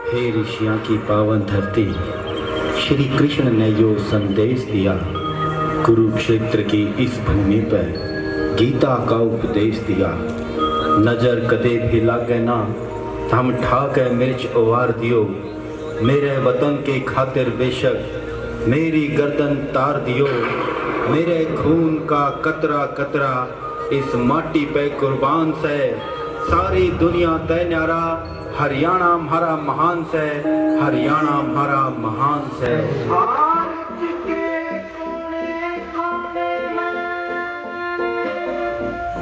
हे ऋषियों की पावन धरती, श्री कृष्ण ने जो संदेश दिया, कुरुक्षेत्र की इस भूमि पर गीता का उपदेश दिया। नजर कदे भी लागे ना, थम ठाके मिर्च उवार दियो। मेरे वतन के खातिर बेशक मेरी गर्दन तार दियो। मेरे खून का कतरा कतरा इस माटी पे कुर्बान से, सारी दुनिया तय न्यारा, हरियाणा हमारा महान से, हरियाणा हमारा महान से। भारत के कोने कोने में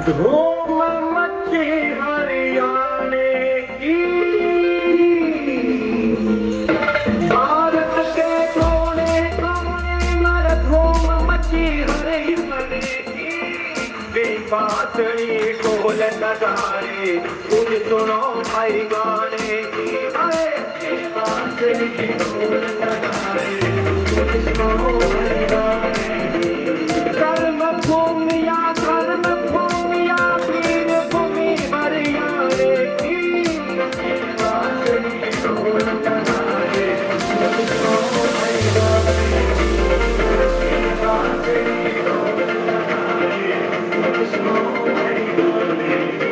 धूम मची हरियाणे की। भारत के कोने कोने में धूम मची हरियाणे की। बांसुरी ढोल नगाड़े कुछ सुनो भाई गाने की। बांसुरी ढोल नगाड़े कुछ सुनो भाई गाने की। कर्म भूमिया वीर भूमि हरियाणे की। बांसुरी ढोल नगाड़े कुछ सुनो भाई गाने की। बांसुरी ढोल नगाड़े कुछ सुनो भाई गाने की।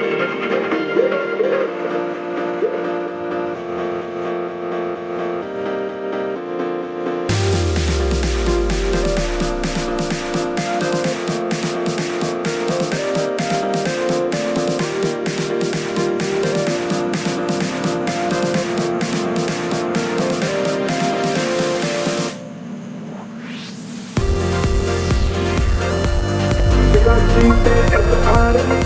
Army